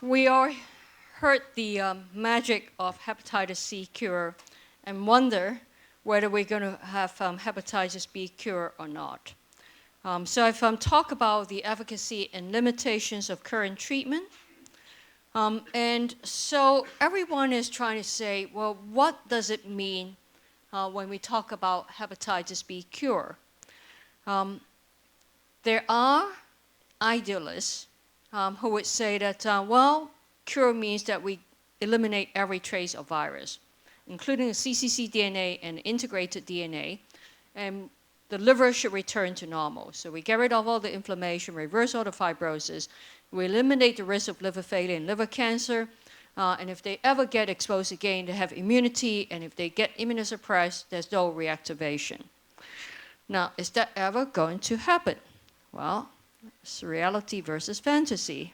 We all heard the magic of hepatitis C cure and wonder whether we're going to have hepatitis B cure or not. So I've talked about the efficacy and limitations of current treatment. And so everyone is trying to say, well, what does it mean when we talk about hepatitis B cure? There are idealists who would say that, well, cure means that we eliminate every trace of virus, including the cccDNA and integrated DNA, and the liver should return to normal. So we get rid of all the inflammation, reverse all the fibrosis, we eliminate the risk of liver failure and liver cancer, and if they ever get exposed again, they have immunity, and if they get immunosuppressed, there's no reactivation. Now, is that ever going to happen? Well, it's reality versus fantasy.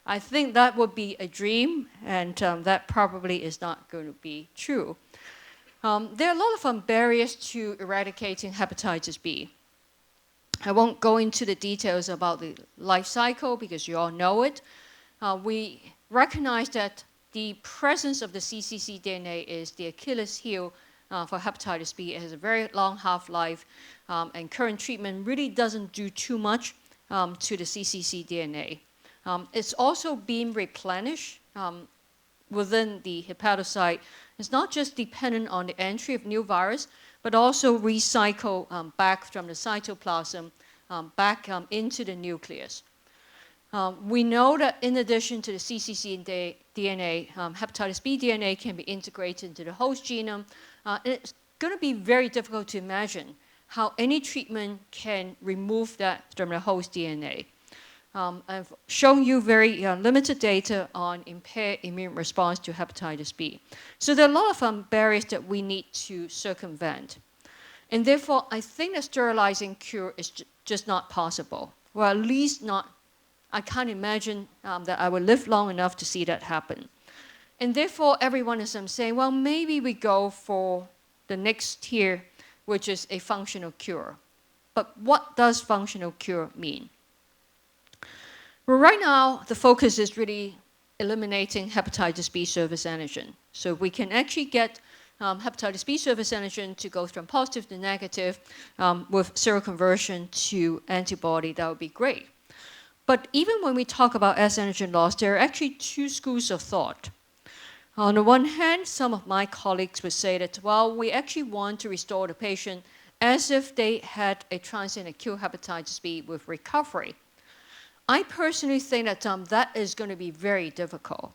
I think that would be a dream, and that probably is not going to be true. There are a lot of barriers to eradicating hepatitis B. I won't go into the details about the life cycle because you all know it. We recognize that the presence of the cccDNA is the Achilles heel for hepatitis B. It has a very long half-life, and current treatment really doesn't do too much to the cccDNA. It's also being replenished within the hepatocyte. It's not just dependent on the entry of new virus, but also recycle back from the cytoplasm back into the nucleus. We know that in addition to the cccDNA, hepatitis B DNA can be integrated into the host genome. It's going to be very difficult to imagine how any treatment can remove that from the host DNA. I've shown you very limited data on impaired immune response to hepatitis B. So there are a lot of barriers that we need to circumvent. And therefore, I think a sterilizing cure is just not possible. Well, at least not, I can't imagine that I will live long enough to see that happen. And therefore, everyone is saying, well, maybe we go for the next tier, which is a functional cure. But what does functional cure mean? Well, right now, the focus is really eliminating hepatitis B surface antigen. So we can actually get hepatitis B surface antigen to go from positive to negative with seroconversion to antibody. That would be great. But even when we talk about S antigen loss, there are actually two schools of thought. On the one hand, some of my colleagues would say that, well, we actually want to restore the patient as if they had a transient acute hepatitis B with recovery. I personally think that that is going to be very difficult.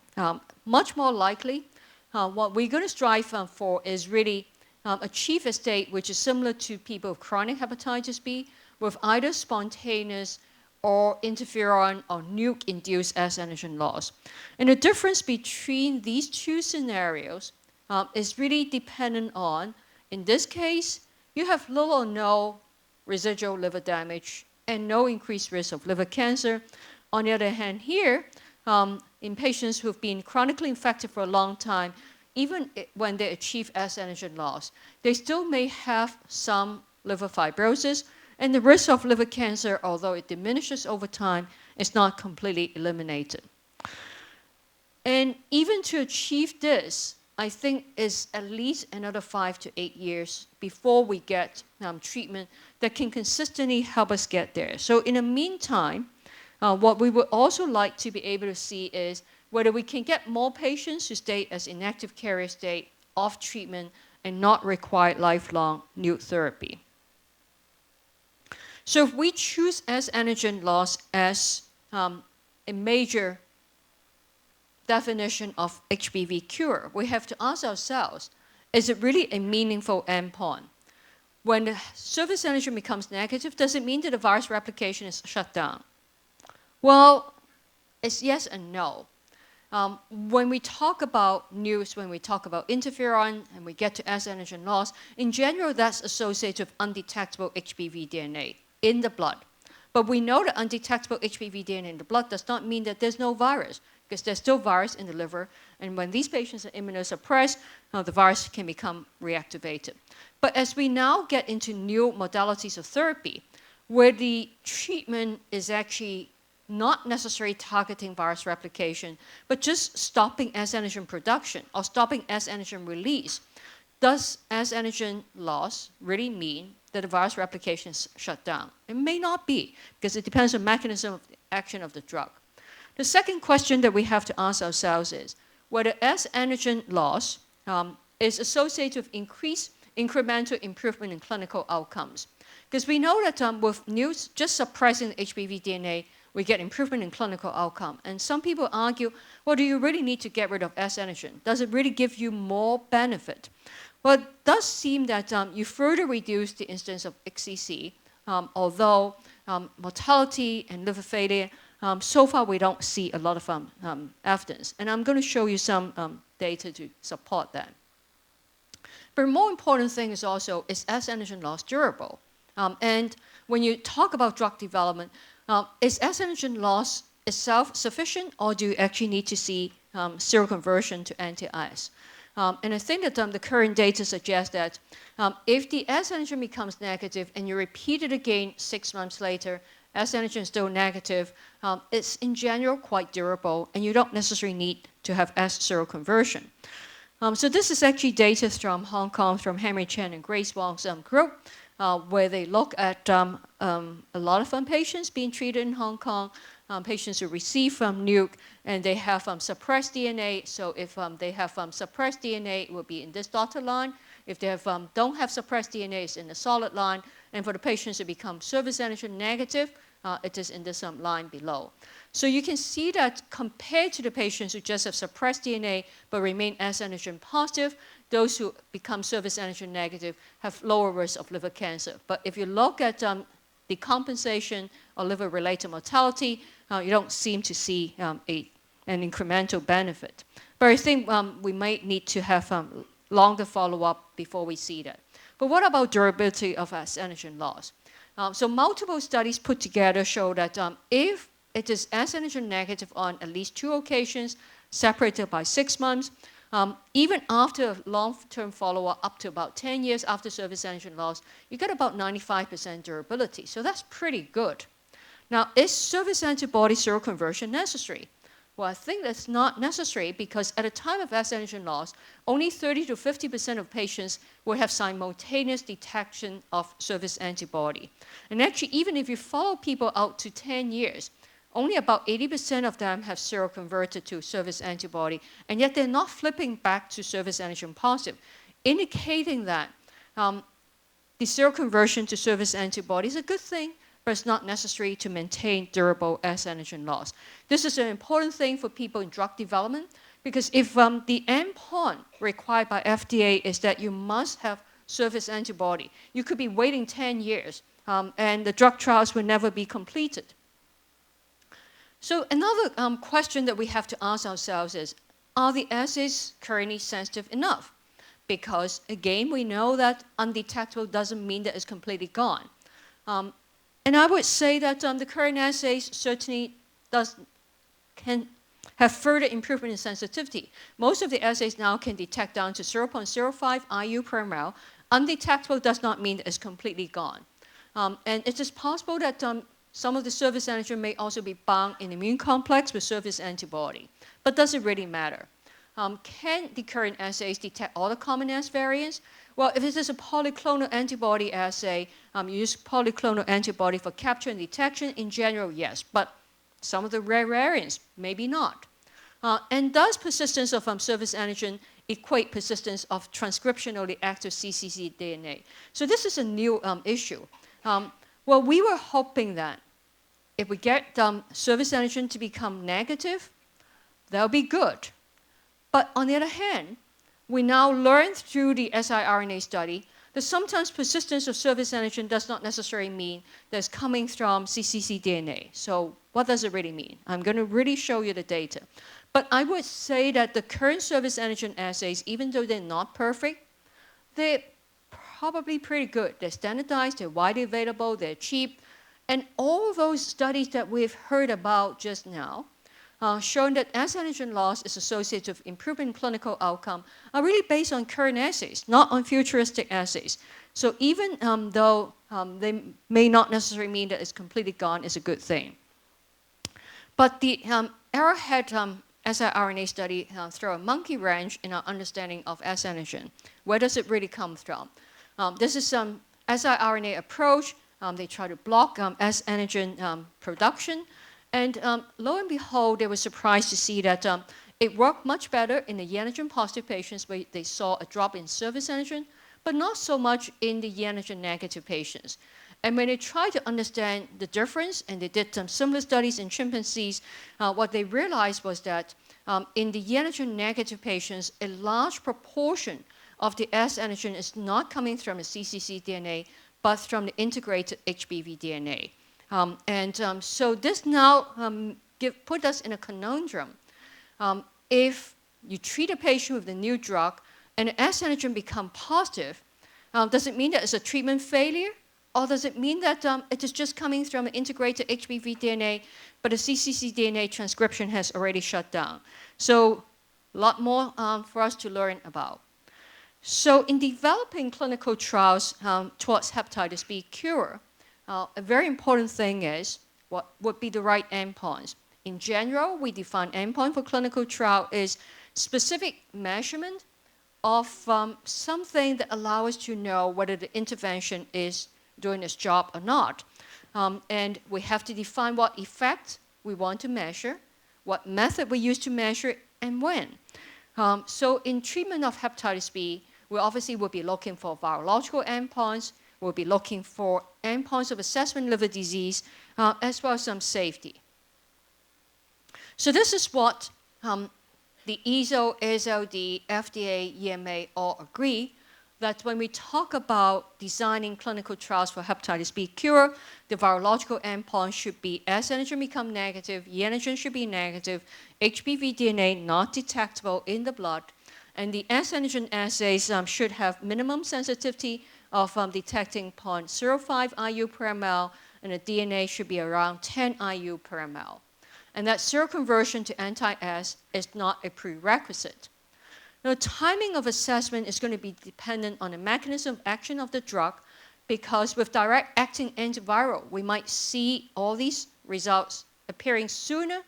Much more likely, what we're going to strive for is really achieve a state which is similar to people with chronic hepatitis B with either spontaneous or interferon or nuke-induced S antigen loss. And the difference between these two scenarios is really dependent on, in this case, you have little or no residual liver damage and no increased risk of liver cancer. On the other hand, here, in patients who've been chronically infected for a long time, even when they achieve S antigen loss, they still may have some liver fibrosis, and the risk of liver cancer, although it diminishes over time, is not completely eliminated. And even to achieve this, I think is at least another 5 to 8 years before we get treatment that can consistently help us get there. So in the meantime, what we would also like to be able to see is whether we can get more patients to stay as inactive carrier state off treatment and not require lifelong nuke therapy. So if we choose S antigen loss as a major definition of HBV cure, we have to ask ourselves, is it really a meaningful endpoint? When the surface antigen becomes negative, does it mean that the virus replication is shut down? Well, it's yes and no. When we talk about nukes, when we talk about interferon, and we get to S antigen loss, in general, that's associated with undetectable HBV DNA in the blood. But we know that undetectable HBV DNA in the blood does not mean that there's no virus, because there's still virus in the liver, and when these patients are immunosuppressed, the virus can become reactivated. But as we now get into new modalities of therapy, where the treatment is actually not necessarily targeting virus replication, but just stopping S antigen production or stopping S antigen release, does S antigen loss really mean that the virus replication is shut down? It may not be, because it depends on the mechanism of action of the drug. The second question that we have to ask ourselves is whether S antigen loss is associated with increased incremental improvement in clinical outcomes. Because we know that with just suppressing HBV DNA, we get improvement in clinical outcome. And some people argue, well, do you really need to get rid of S antigen? Does it really give you more benefit? Well, it does seem that you further reduce the incidence of XCC, although mortality and liver failure, so far we don't see a lot of evidence. And I'm going to show you some data to support that. But a more important thing is also, is S antigen loss durable? And when you talk about drug development, is S antigen loss itself sufficient, or do you actually need to see seroconversion to anti-IS? And I think that the current data suggests that if the S antigen becomes negative and you repeat it again 6 months later, S antigen is still negative, it's in general quite durable, and you don't necessarily need to have S seroconversion. So this is actually data from Hong Kong, from Henry Chen and Grace Wong's group, where they look at a lot of patients being treated in Hong Kong, patients who receive NUC, and they have suppressed DNA. So if they have suppressed DNA, it will be in this dotted line. If they don't have suppressed DNA, it's in the solid line. And for the patients who become surface antigen negative, it is in this line below. So you can see that compared to the patients who just have suppressed DNA but remain S antigen positive, those who become surface antigen negative have lower risk of liver cancer. But if you look at decompensation or liver-related mortality, you don't seem to see an incremental benefit. But I think we might need to have longer follow-up before we see that. But what about durability of S antigen loss? So multiple studies put together show that if it is S antigen negative on at least 2 occasions, separated by 6 months, even after long-term follow-up, up to about 10 years after surface antigen loss, you get about 95% durability. So that's pretty good. Now, is surface antibody seroconversion necessary? Well, I think that's not necessary, because at the time of S antigen loss, only 30 to 50% of patients will have simultaneous detection of surface antibody. And actually, even if you follow people out to 10 years, only about 80% of them have seroconverted to surface antibody, and yet they're not flipping back to surface antigen positive, indicating that the seroconversion to surface antibody is a good thing, but it's not necessary to maintain durable S antigen loss. This is an important thing for people in drug development, because if the endpoint required by FDA is that you must have surface antibody, you could be waiting 10 years, and the drug trials will never be completed. So another question that we have to ask ourselves is, are the assays currently sensitive enough? Because again, we know that undetectable doesn't mean that it's completely gone. And I would say that the current assays certainly can have further improvement in sensitivity. Most of the assays now can detect down to 0.05 IU per ml. Undetectable does not mean that it's completely gone. And it is possible that some of the surface antigen may also be bound in immune complex with surface antibody. But does it really matter? Can the current assays detect all the common S variants? Well, if it is a polyclonal antibody assay, you use polyclonal antibody for capture and detection. In general, yes, but some of the rare variants, maybe not. And does persistence of surface antigen equate persistence of transcriptionally active cccDNA? So this is a new issue. Well, we were hoping that if we get surface antigen to become negative, that'll be good. But on the other hand, we now learned through the siRNA study that sometimes persistence of surface antigen does not necessarily mean that it's coming from cccDNA. So what does it really mean? I'm going to really show you the data. But I would say that the current surface antigen assays, even though they're not perfect, they're probably pretty good. They're standardized, they're widely available, they're cheap. And all those studies that we've heard about just now, showing that S antigen loss is associated with improvement in clinical outcome, are really based on current assays, not on futuristic assays. So even though they may not necessarily mean that it's completely gone, it's a good thing. But the arrowhead siRNA study throw a monkey wrench in our understanding of S antigen. Where does it really come from? This is some siRNA approach. They try to block S antigen production. And lo and behold, they were surprised to see that it worked much better in the E antigen positive patients where they saw a drop in surface antigen, but not so much in the E antigen negative patients. And when they tried to understand the difference, and they did some similar studies in chimpanzees, what they realized was that in the E antigen negative patients, a large proportion of the S antigen is not coming from the cccDNA, but from the integrated HBV DNA. So this now put us in a conundrum. If you treat a patient with a new drug and the S antigen become positive, does it mean that it's a treatment failure? Or does it mean that it is just coming from an integrated HBV DNA, but the cccDNA transcription has already shut down? So a lot more for us to learn about. So in developing clinical trials towards hepatitis B cure, a very important thing is what would be the right endpoints. In general, we define endpoint for clinical trial is specific measurement of something that allows us to know whether the intervention is doing its job or not. And we have to define what effect we want to measure, what method we use to measure it, and when. So in treatment of hepatitis B, we obviously will be looking for virological endpoints, we'll be looking for endpoints of assessment liver disease, as well as some safety. So this is what the EASL-AASLD, FDA, EMA all agree, that when we talk about designing clinical trials for hepatitis B cure, the virological endpoint should be S antigen become negative, E antigen should be negative, HBV DNA not detectable in the blood, and the S antigen assays should have minimum sensitivity of detecting 0.05 IU per ml, and the DNA should be around 10 IU per ml. And that seroconversion to anti-S is not a prerequisite. Now, timing of assessment is going to be dependent on the mechanism of action of the drug, because with direct-acting antiviral, we might see all these results appearing sooner,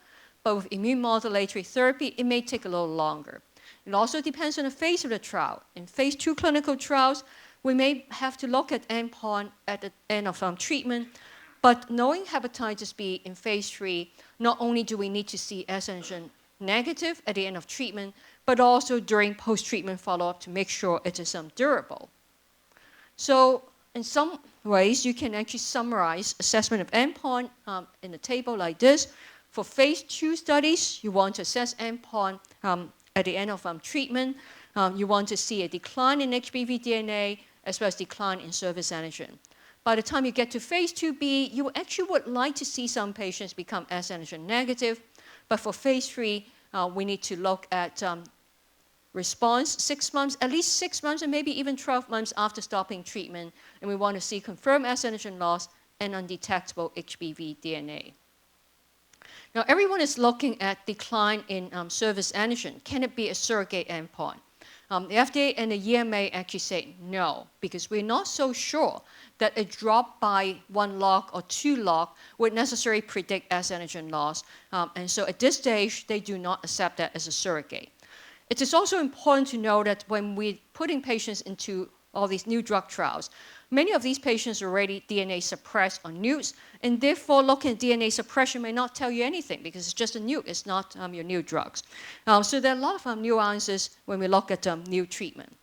but with immune modulatory therapy, it may take a little longer. It also depends on the phase of the trial. In phase 2 clinical trials, we may have to look at endpoint at the end of treatment, but knowing hepatitis B in phase 3, not only do we need to see S antigen negative at the end of treatment, but also during post-treatment follow-up to make sure it is durable. So in some ways, you can actually summarize assessment of endpoint in a table like this. For phase 2 studies, you want to assess endpoint at the end of treatment. You want to see a decline in HBV DNA as well as decline in surface antigen. By the time you get to phase 2B, you actually would like to see some patients become S antigen negative. But for phase 3, we need to look at response 6 months, at least 6 months, and maybe even 12 months after stopping treatment. And we want to see confirmed S antigen loss and undetectable HBV DNA. Now, everyone is looking at decline in surface antigen. Can it be a surrogate endpoint? The FDA and the EMA actually say no, because we're not so sure that a drop by 1 log or 2 log would necessarily predict S antigen loss. And so at this stage, they do not accept that as a surrogate. It is also important to know that when we're putting patients into all these new drug trials, many of these patients are already DNA suppressed on NUCs, and therefore looking at DNA suppression may not tell you anything because it's just a NUC, it's not your new drugs. So there are a lot of nuances when we look at new treatment.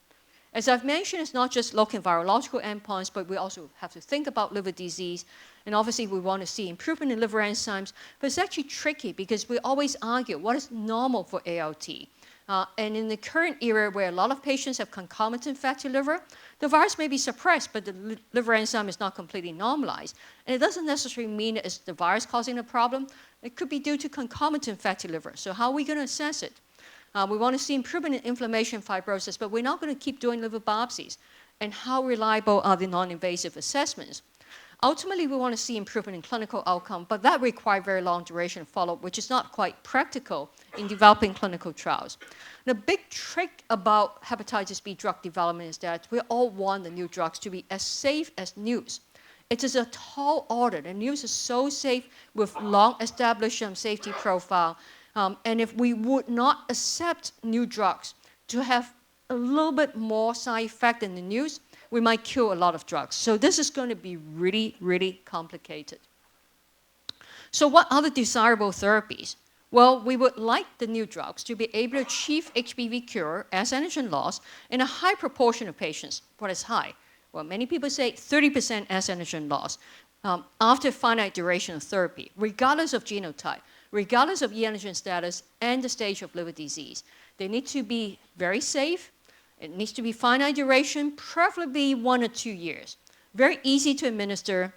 As I've mentioned, it's not just looking at virological endpoints, but we also have to think about liver disease. And obviously, we want to see improvement in liver enzymes. But it's actually tricky because we always argue what is normal for ALT. And in the current era where a lot of patients have concomitant fatty liver, the virus may be suppressed, but the liver enzyme is not completely normalized. And it doesn't necessarily mean it's the virus causing the problem. It could be due to concomitant fatty liver. So how are we going to assess it? We want to see improvement in inflammation fibrosis, but we're not going to keep doing liver biopsies. And how reliable are the non-invasive assessments? Ultimately, we want to see improvement in clinical outcome, but that requires very long duration of follow-up, which is not quite practical in developing clinical trials. The big trick about hepatitis B drug development is that we all want the new drugs to be as safe as NUCs. It is a tall order. The news is so safe with long-established safety profile. And if we would not accept new drugs to have a little bit more side effect than the news, we might kill a lot of drugs. So this is going to be really, really complicated. So what are the desirable therapies? Well, we would like the new drugs to be able to achieve HBV cure, S antigen loss, in a high proportion of patients. What is high? Well, many people say 30% S antigen loss after finite duration of therapy, regardless of genotype, regardless of E antigen status, and the stage of liver disease. They need to be very safe. It needs to be finite duration, preferably 1 or 2 years. Very easy to administer,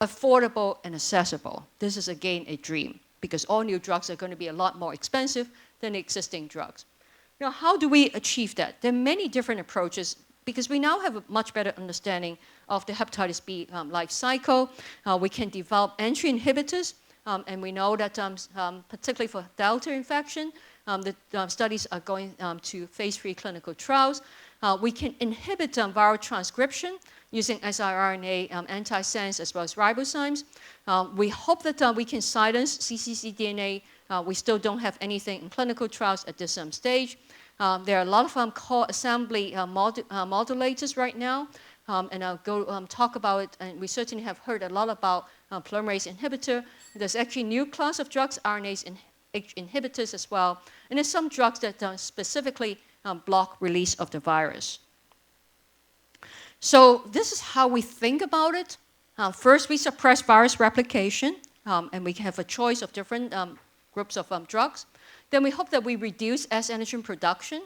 affordable, and accessible. This is, again, a dream, because all new drugs are going to be a lot more expensive than existing drugs. Now, how do we achieve that? There are many different approaches, because we now have a much better understanding of the hepatitis B life cycle. We can develop entry inhibitors, and we know that particularly for Delta infection, the studies are going to phase 3 clinical trials. We can inhibit viral transcription using siRNA antisense as well as ribozymes. We hope that we can silence cccDNA. We still don't have anything in clinical trials at this stage. There are a lot of core assembly modulators right now, and I'll go talk about it. And we certainly have heard a lot about polymerase inhibitor. There's actually a new class of drugs, RNase inhibitors as well. And there's some drugs that specifically block release of the virus. So this is how we think about it. First, we suppress virus replication, and we have a choice of different groups of drugs. Then we hope that we reduce S antigen production.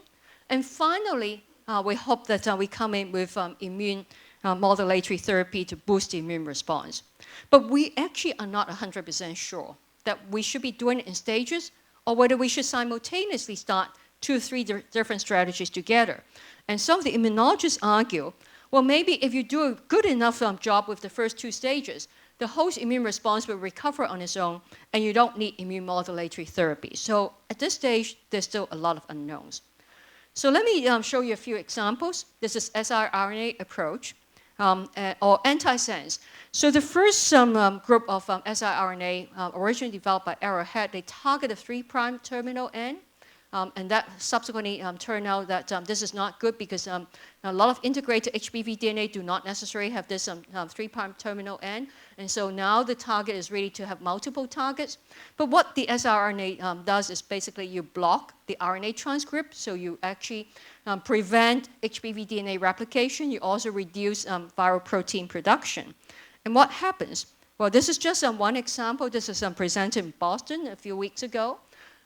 And finally, we hope that we come in with immune modulatory therapy to boost the immune response. But we actually are not 100% sure that we should be doing it in stages, or whether we should simultaneously start 2 or 3 different strategies together. And some of the immunologists argue, well, maybe if you do a good enough job with the first 2 stages, the host immune response will recover on its own, and you don't need immune modulatory therapy. So at this stage, there's still a lot of unknowns. So let me show you a few examples. This is siRNA approach, or antisense. So the first group of siRNA originally developed by Arrowhead, they target the 3' terminal end. And that subsequently turned out that this is not good, because a lot of integrated HBV DNA do not necessarily have this 3' terminal end. And so now the target is really to have multiple targets. But what the siRNA does is basically you block the RNA transcript, so you actually prevent HBV DNA replication. You also reduce viral protein production. And what happens? Well, this is just one example. This is presented in Boston a few weeks ago.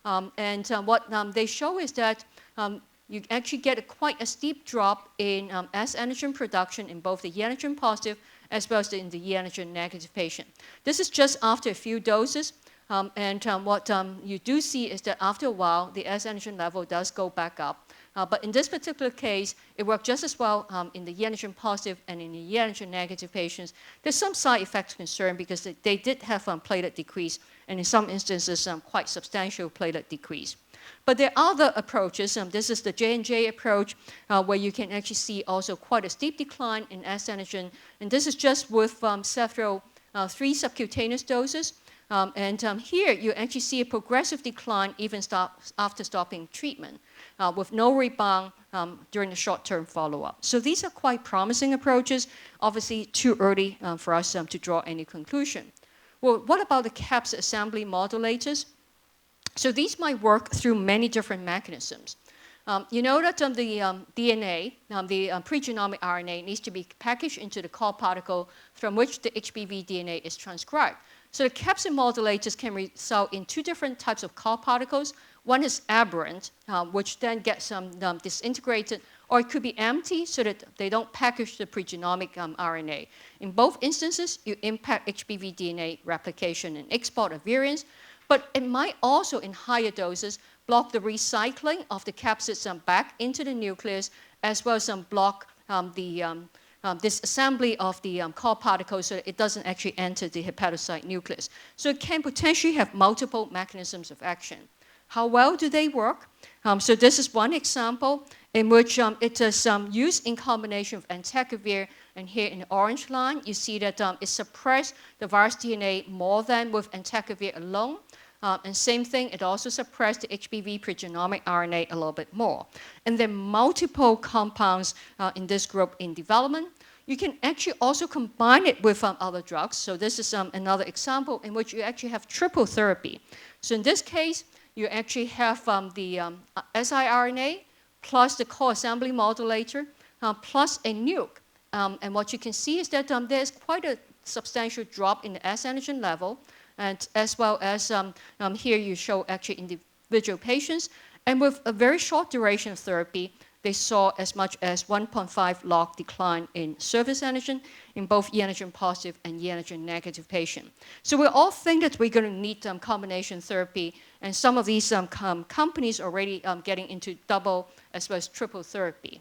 And what they show is that you actually get quite a steep drop in S antigen production in both the E antigen positive as well as in the E antigen negative patient. This is just after a few doses. And what you do see is that after a while, the S antigen level does go back up. But in this particular case, it worked just as well in the E antigen positive and in the E antigen negative patients. There's some side effects concern, because they did have platelet decrease, and in some instances, quite substantial platelet decrease. But there are other approaches. This is the J&J approach, where you can actually see also quite a steep decline in S antigen. And this is just with several 3 subcutaneous doses. And here, you actually see a progressive decline even after stopping treatment, with no rebound during the short-term follow-up. So these are quite promising approaches. Obviously, too early for us to draw any conclusion. Well, what about the capsid assembly modulators? So these might work through many different mechanisms. You know that the DNA, the pregenomic RNA, needs to be packaged into the core particle from which the HBV DNA is transcribed. So the capsid modulators can result in 2 different types of core particles. One is aberrant, which then gets disintegrated, or it could be empty so that they don't package the pregenomic RNA. In both instances, you impact HBV DNA replication and export of variants, but it might also, in higher doses, block the recycling of the capsids back into the nucleus, as well as block disassembly of the core particles so that it doesn't actually enter the hepatocyte nucleus. So it can potentially have multiple mechanisms of action. How well do they work? So this is one example in which it is used in combination with entecavir. And here in the orange line, you see that it suppressed the virus DNA more than with entecavir alone. And same thing, it also suppressed the HBV pregenomic RNA a little bit more. And there are multiple compounds in this group in development. You can actually also combine it with other drugs. So this is another example in which you actually have triple therapy. So in this case, you actually have the siRNA plus the co-assembly modulator plus a nuke. And what you can see is that there's quite a substantial drop in the S antigen level, and as well as here you show actually individual patients. And with a very short duration of therapy, they saw as much as 1.5 log decline in surface antigen in both E antigen positive and E antigen negative patients. So we all think that we're going to need combination therapy, and some of these companies are already getting into double as well as triple therapy.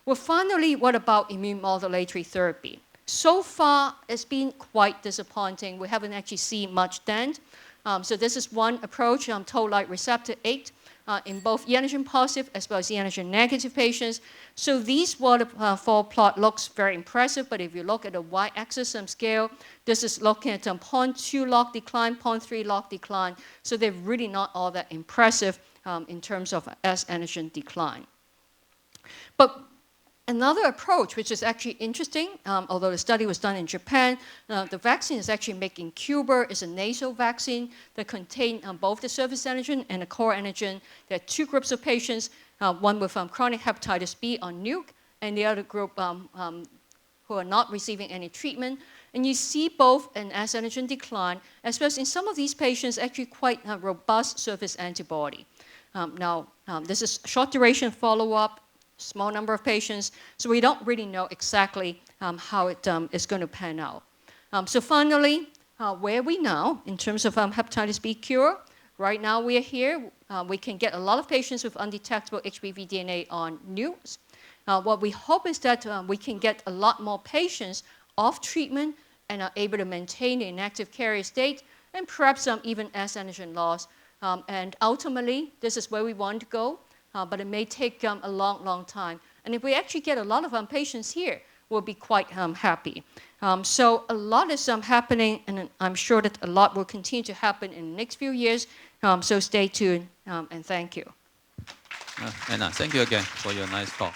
Well, finally, what about immune modulatory therapy? So far, it's been quite disappointing. We haven't actually seen much dent. So this is one approach, toll-like receptor 8, in both E antigen positive as well as E antigen negative patients. So these waterfall plot looks very impressive, but if you look at the y-axis scale, this is looking at 0.2 log decline, 0.3 log decline. So they're really not all that impressive in terms of S antigen decline. But another approach, which is actually interesting, although the study was done in Japan, the vaccine is actually made in Cuba. It's a nasal vaccine that contains both the surface antigen and the core antigen. There are two groups of patients, one with chronic hepatitis B on nuke, and the other group who are not receiving any treatment. And you see both an S antigen decline, as well as in some of these patients, actually quite a robust surface antibody. Now, this is short duration follow-up, small number of patients, so we don't really know exactly how it is going to pan out. So finally, where are we now in terms of hepatitis B cure? Right now we are here. We can get a lot of patients with undetectable HBV DNA on nukes. What we hope is that we can get a lot more patients off treatment and are able to maintain the inactive carrier state and perhaps even S antigen loss. And ultimately, this is where we want to go. But it may take a long, long time. And if we actually get a lot of patients here, we'll be quite happy. So a lot is happening, and I'm sure that a lot will continue to happen in the next few years. So stay tuned, and thank you. Anna, thank you again for your nice talk.